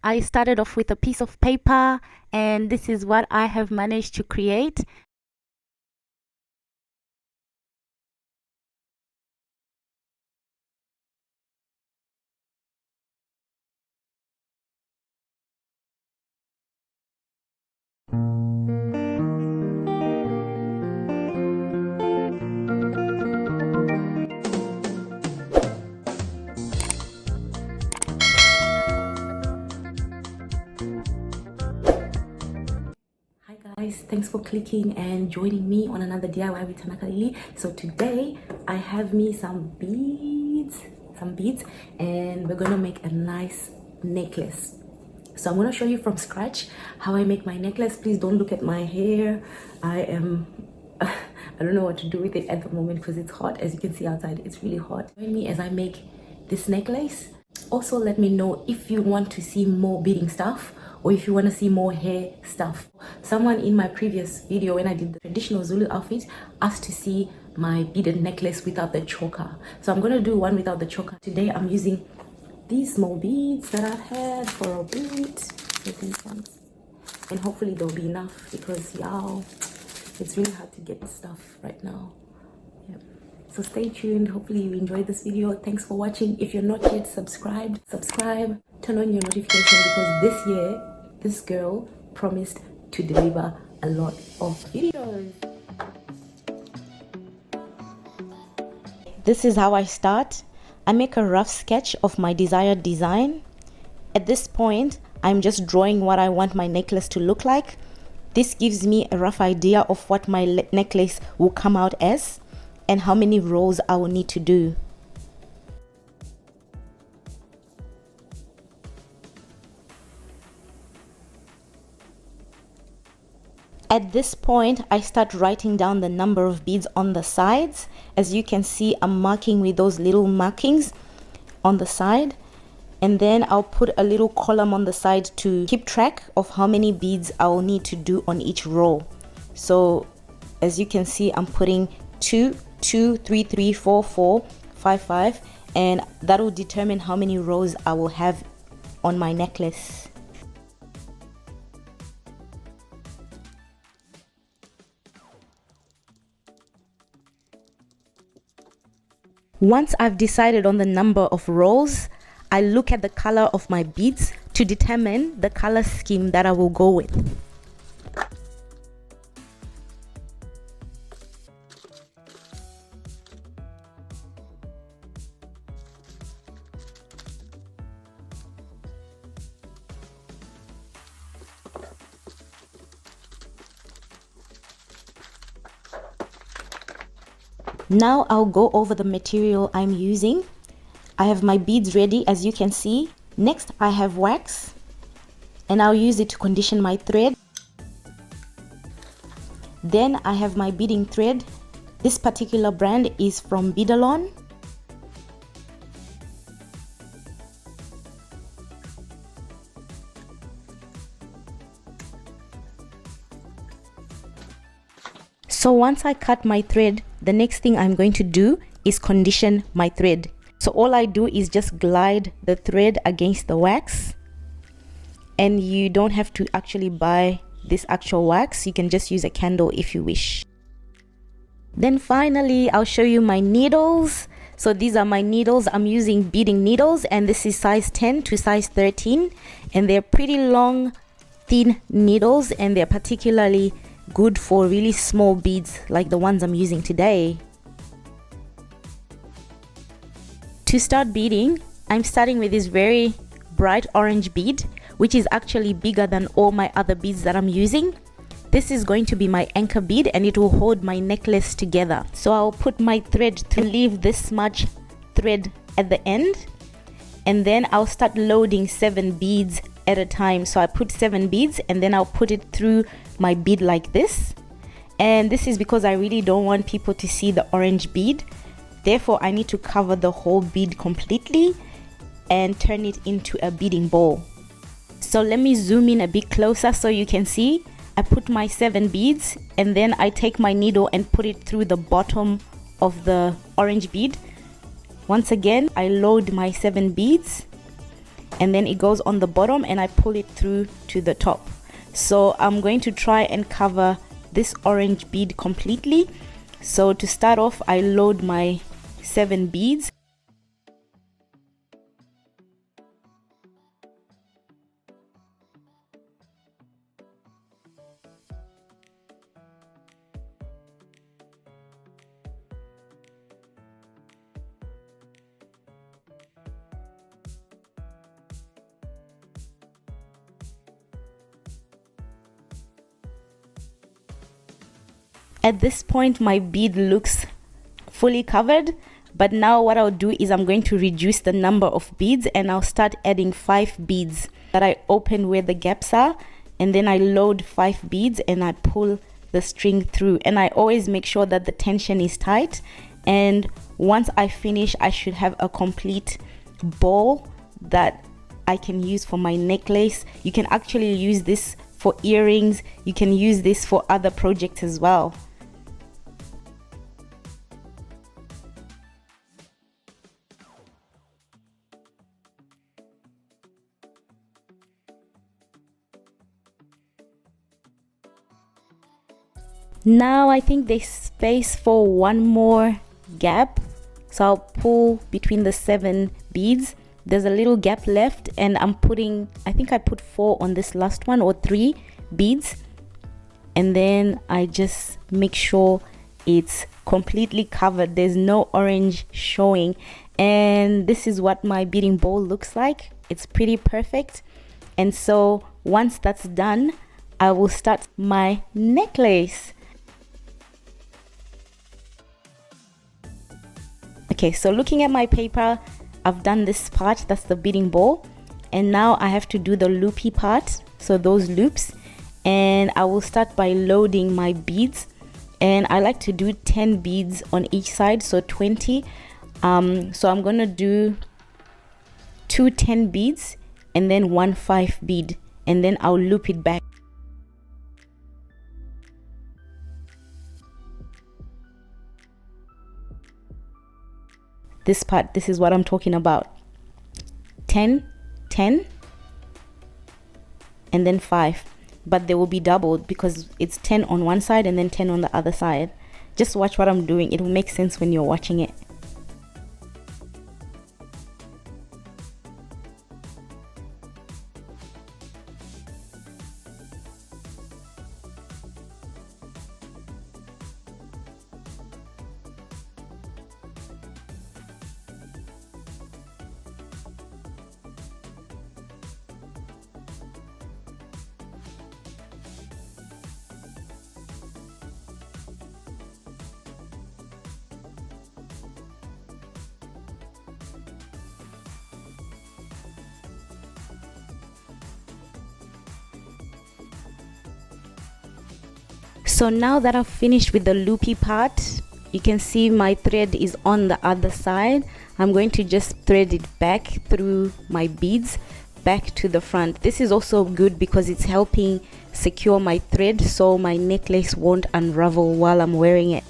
I started off with a piece of paper, and this is what I have managed to create. Hi guys, thanks for clicking and joining me on another DIY with Tanakalili. So today I have me some beads, and we're gonna make a nice necklace. So I'm gonna show you from scratch how I make my necklace. Please don't look at my hair. I don't know what to do with it at the moment because it's hot. As you can see outside, it's really hot. Join me as I make this necklace. Also, let me know if you want to see more beading stuff or if you want to see more hair stuff. Someone in my previous video when I did the traditional Zulu outfit asked to see my beaded necklace without the choker. So I'm going to do one without the choker. Today I'm using these small beads that I've had for a bit. So these ones. And hopefully there'll be enough because y'all, it's really hard to get stuff right now. Yeah. So stay tuned. Hopefully you enjoyed this video. Thanks for watching. If you're not yet subscribed, subscribe, turn on your notification because this year this girl promised to deliver a lot of videos. This is how I start. I make a rough sketch of my desired design. At this point, I'm just drawing what I want my necklace to look like. This gives me a rough idea of what my necklace will come out as and how many rows I will need to do. At this point, I start writing down the number of beads on the sides. As you can see, I'm marking with those little markings on the side. And then I'll put a little column on the side to keep track of how many beads I will need to do on each row. So as you can see, I'm putting 2, 2, 3, 3, 4, 4, 5, 5, and that will determine how many rows I will have on my necklace. Once I've decided on the number of rows, I look at the color of my beads to determine the color scheme that I will go with. Now I'll go over the material I'm using. I have my beads ready, as you can see. Next, I have wax, and I'll use it to condition my thread. Then I have my beading thread. This particular brand is from Beadalon. So once I cut my thread, the next thing I'm going to do is condition my thread. So all I do is just glide the thread against the wax, and you don't have to actually buy this actual wax. You can just use a candle if you wish. Then finally, I'll show you my needles. So these are my needles. I'm using beading needles, and this is size 10 to size 13, and they're pretty long, thin needles, and they're particularly good for really small beads like the ones I'm using today. To start beading, I'm starting with this very bright orange bead, which is actually bigger than all my other beads that I'm using. This is going to be my anchor bead, and it will hold my necklace together. So I'll put my thread to leave this much thread at the end, and then I'll start loading 7 beads at a time. So I put 7 beads, and then I'll put it through my bead like this. And this is because I really don't want people to see the orange bead. Therefore, I need to cover the whole bead completely and turn it into a beading ball. So let me zoom in a bit closer so you can see. I put my 7 beads, and then I take my needle and put it through the bottom of the orange bead. Once again, I load my 7 beads, and then it goes on the bottom and I pull it through to the top. So I'm going to try and cover this orange bead completely. So to start off, I load my 7 beads. At this point, my bead looks fully covered, but now what I'll do is I'm going to reduce the number of beads, and I'll start adding 5 beads that I open where the gaps are, and then I load 5 beads and I pull the string through, and I always make sure that the tension is tight. And once I finish, I should have a complete ball that I can use for my necklace. You can actually use this for earrings, you can use this for other projects as well. Now I think there's space for one more gap, so I'll pull between the 7 beads. There's a little gap left, and I'm putting, I think I put 4 on this last one, or 3 beads, and then I just make sure it's completely covered. There's no orange showing, and this is what my beading bowl looks like. It's pretty perfect. And so once that's done, I will start my necklace. Okay, so looking at my paper, I've done this part, that's the beading bowl, and now I have to do the loopy part, so those loops. And I will start by loading my beads, and I like to do 10 beads on each side, so 20. So I'm gonna do 2 10 beads and then 1 5 bead, and then I'll loop it back. This part, this is what I'm talking about. 10 10 and then 5, but they will be doubled because it's 10 on one side and then 10 on the other side. Just watch what I'm doing, it will make sense when you're watching it. So now that I've finished with the loopy part, you can see my thread is on the other side. I'm going to just thread it back through my beads back to the front. This is also good because it's helping secure my thread so my necklace won't unravel while I'm wearing it.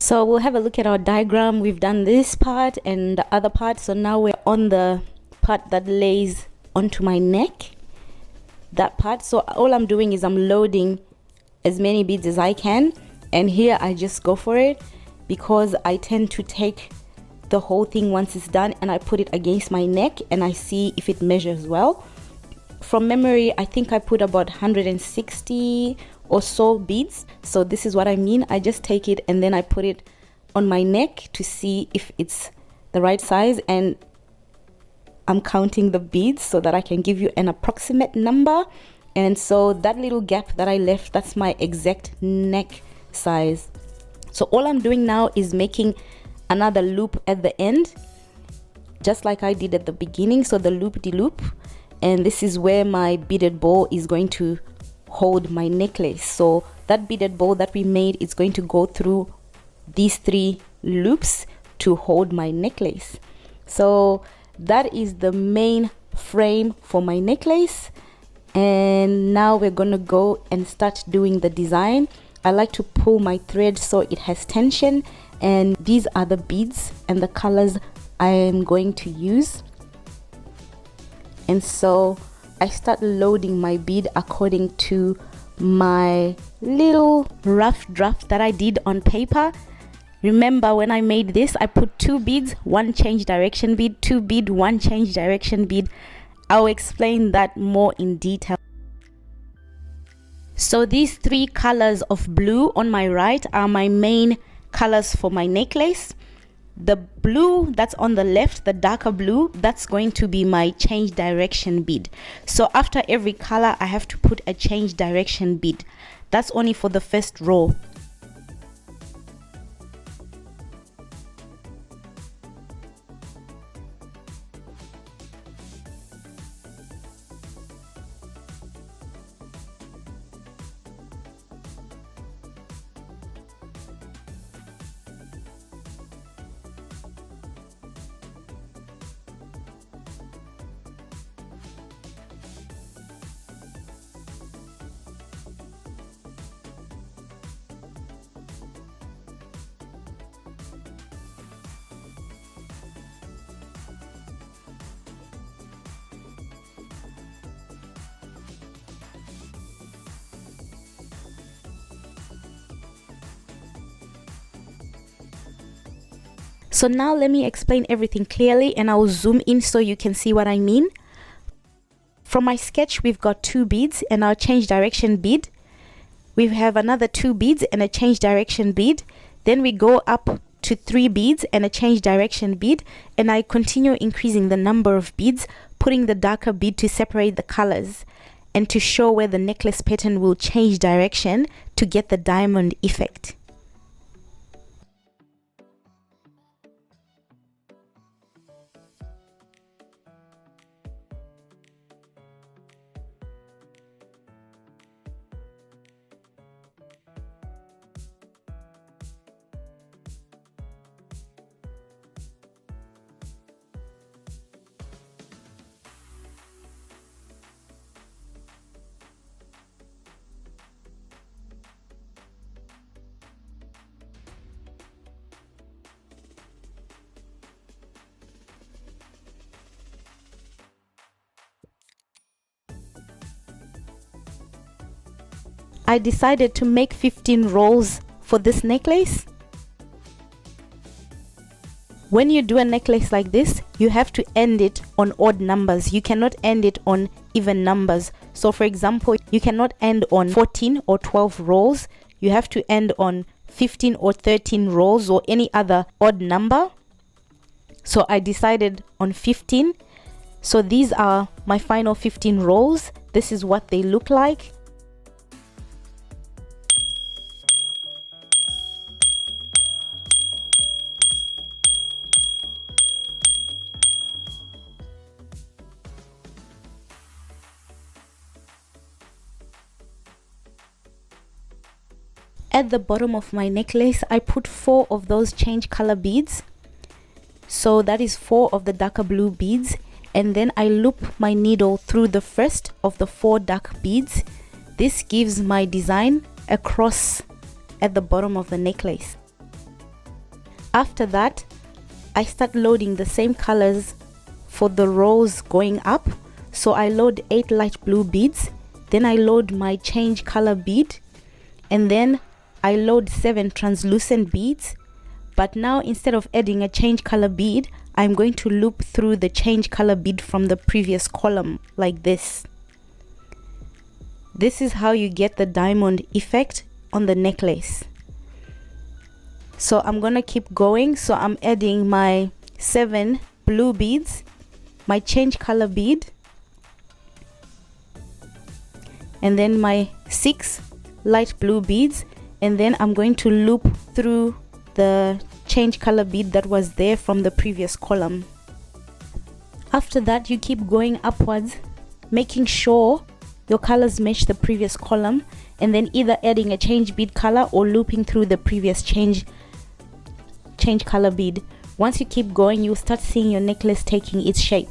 So we'll have a look at our diagram. We've done this part and the other part. So now we're on the part that lays onto my neck, that part. So all I'm doing is I'm loading as many beads as I can. And here I just go for it because I tend to take the whole thing once it's done and I put it against my neck and I see if it measures well. From memory, I think I put about 160 or so beads. So this is what I mean. I just take it and then I put it on my neck to see if it's the right size, and I'm counting the beads so that I can give you an approximate number. And so that little gap that I left, that's my exact neck size. So all I'm doing now is making another loop at the end, just like I did at the beginning. So the loop-de-loop, and this is where my beaded bow is going to hold my necklace. So that beaded bow that we made is going to go through these 3 loops to hold my necklace. So that is the main frame for my necklace. And now we're gonna go and start doing the design. I like to pull my thread so it has tension, and these are the beads and the colors I am going to use. And so I start loading my bead according to my little rough draft that I did on paper. Remember, when I made this, I put 2 beads, 1 change direction bead, 2 bead, 1 change direction bead. I'll explain that more in detail. So these 3 colors of blue on my right are my main colors for my necklace. The blue that's on the left, the darker blue, that's going to be my change direction bead. So after every color, I have to put a change direction bead. That's only for the first row. So now let me explain everything clearly, and I'll zoom in so you can see what I mean. From my sketch, we've got 2 beads and our change direction bead. We have another 2 beads and a change direction bead. Then we go up to 3 beads and a change direction bead, and I continue increasing the number of beads, putting the darker bead to separate the colors and to show where the necklace pattern will change direction to get the diamond effect. I decided to make 15 rolls for this necklace. When you do a necklace like this, you have to end it on odd numbers. You cannot end it on even numbers. So for example, you cannot end on 14 or 12 rolls. You have to end on 15 or 13 rolls or any other odd number. So I decided on 15. So these are my final 15 rolls. This is what they look like. At the bottom of my necklace, I put 4 of those change color beads. So that is 4 of the darker blue beads. And then I loop my needle through the first of the 4 dark beads. This gives my design a cross at the bottom of the necklace. After that, I start loading the same colors for the rows going up. So I load 8 light blue beads. Then I load my change color bead. And then I load 7 translucent beads, but now instead of adding a change color bead, I'm going to loop through the change color bead from the previous column like this. This is how you get the diamond effect on the necklace. So I'm gonna keep going. So I'm adding my 7 blue beads, my change color bead, and then my 6 light blue beads, and then I'm going to loop through the change color bead that was there from the previous column. After that, you keep going upwards, making sure your colors match the previous column, and then either adding a change bead color or looping through the previous change color bead. Once you keep going, you'll start seeing your necklace taking its shape.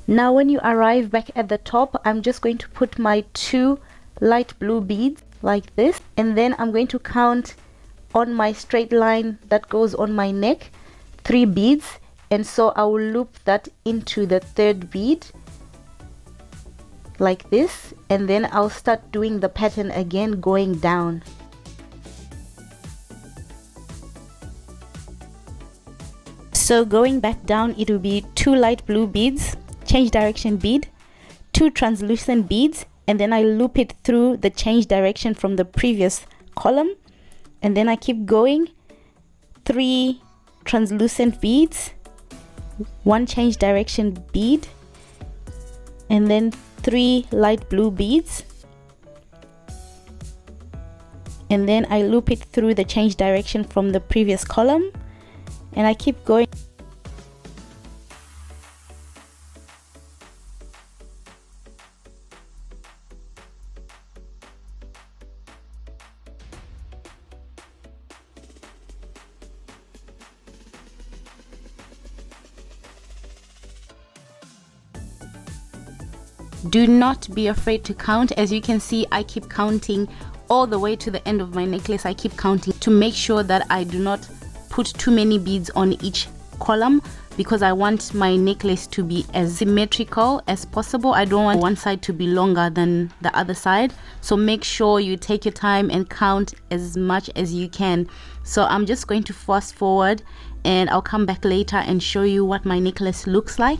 Now when you arrive back at the top, I'm just going to put my 2 light blue beads like this, and then I'm going to count on my straight line that goes on my neck 3 beads, and so I will loop that into the 3rd bead like this, and then I'll start doing the pattern again going down. So going back down, it will be 2 light blue beads, change direction bead, 2 translucent beads, and then I loop it through the change direction from the previous column, and then I keep going, 3 translucent beads, 1 change direction bead, and then 3 light blue beads, and then I loop it through the change direction from the previous column, and I keep going. Do not be afraid to count. As you can see, I keep counting all the way to the end of my necklace. I keep counting to make sure that I do not put too many beads on each column, because I want my necklace to be as symmetrical as possible. I don't want one side to be longer than the other side, so make sure you take your time and count as much as you can. So I'm just going to fast forward, and I'll come back later and show you what my necklace looks like.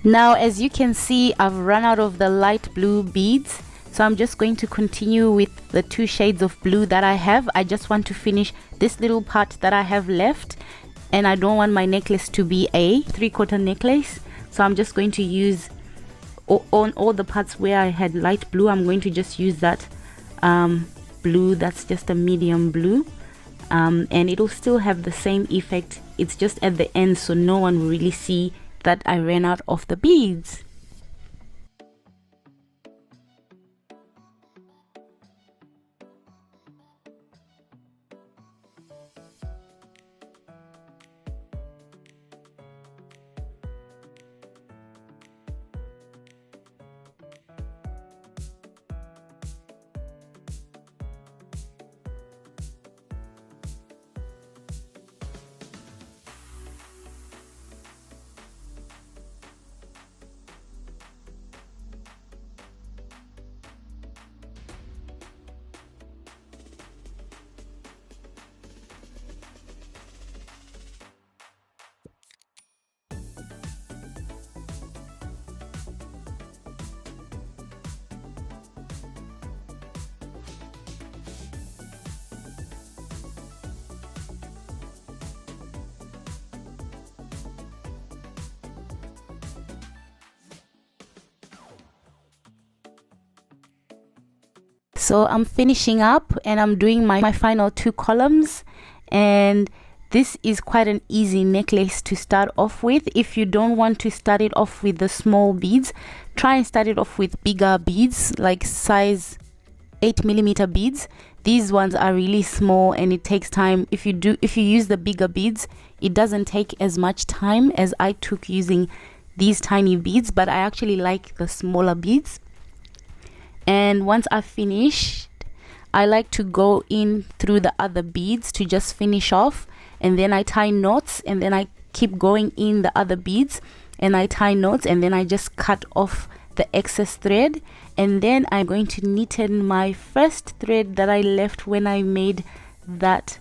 Now, as you can see, I've run out of the light blue beads, so I'm just going to continue with the 2 shades of blue that I have. I just want to finish this little part that I have left, and I don't want my necklace to be a 3/4 necklace, so I'm just going to use on all the parts where I had light blue. I'm going to just use that blue that's just a medium blue, and it'll still have the same effect. It's just at the end, so no one will really see that I ran out of the beads. So I'm finishing up and I'm doing my final 2 columns, and this is quite an easy necklace to start off with. If you don't want to start it off with the small beads, try and start it off with bigger beads, like size 8mm beads. These ones are really small and it takes time. If you use the bigger beads, it doesn't take as much time as I took using these tiny beads, but I actually like the smaller beads. And once I've finished, I like to go in through the other beads to just finish off, and then I tie knots, and then I keep going in the other beads and I tie knots, and then I just cut off the excess thread, and then I'm going to neaten my first thread that I left when I made that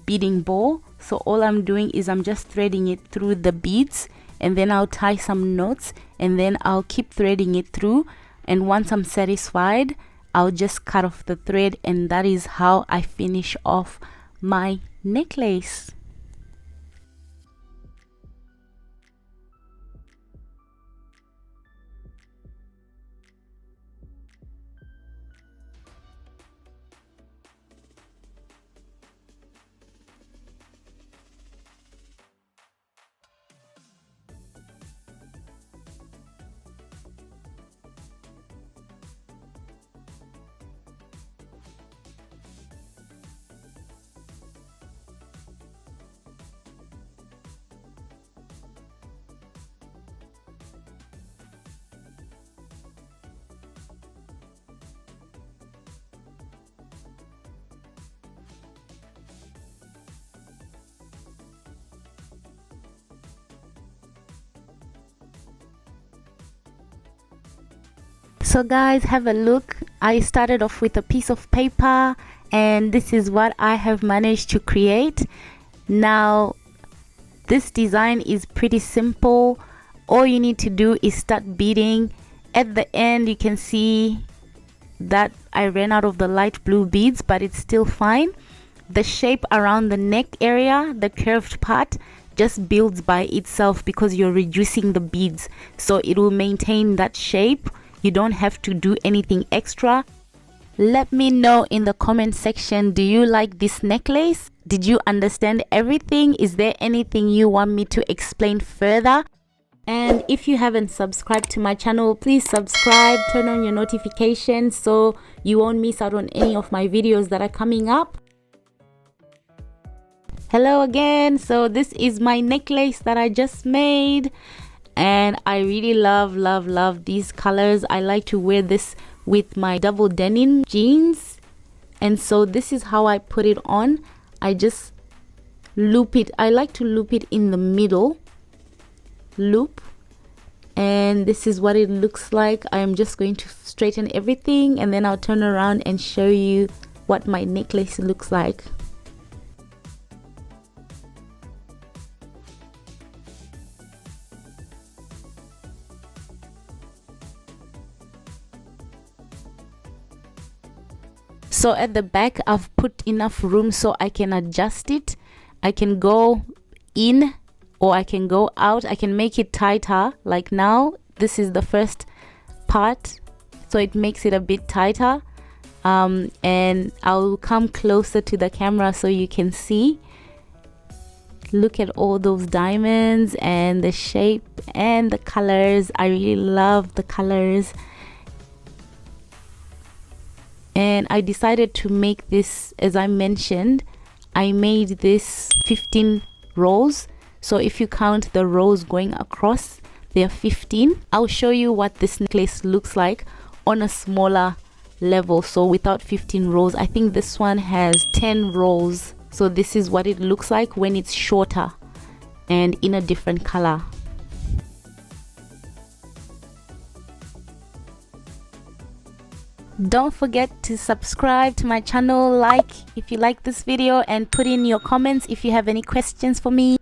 beading ball. So all I'm doing is I'm just threading it through the beads, and then I'll tie some knots, and then I'll keep threading it through, and once I'm satisfied, I'll just cut off the thread, and that is how I finish off my necklace. So guys, have a look. I started off with a piece of paper, and this is what I have managed to create. Now this design is pretty simple. All you need to do is start beading. At the end you can see that I ran out of the light blue beads, but it's still fine. The shape around the neck area, the curved part, just builds by itself because you're reducing the beads, so it will maintain that shape. You don't have to do anything extra. Let me know in the comment section, do you like this necklace? Did you understand everything? Is there anything you want me to explain further? And if you haven't subscribed to my channel, please subscribe, turn on your notifications so you won't miss out on any of my videos that are coming up. Hello again. So this is my necklace that I just made, and I really love these colors. I like to wear this with my double denim jeans, and so this is how I put it on. I just loop it. I like to loop it in the middle loop, and this is what it looks like. I am just going to straighten everything, and then I'll turn around and show you what my necklace looks like. So at the back I've put enough room so I can adjust it. I can go in or I can go out. I can make it tighter. Like now this is the first part, so it makes it a bit tighter, and I'll come closer to the camera so you can see. Look at all those diamonds and the shape and the colors. I really love the colors. And I decided to make this, as I mentioned, I made this 15 rows. So if you count the rows going across, there are 15. I'll show you what this necklace looks like on a smaller level. So without 15 rows, I think this one has 10 rows. So this is what it looks like when it's shorter and in a different color. Don't forget to subscribe to my channel, like if you like this video, and put in your comments if you have any questions for me.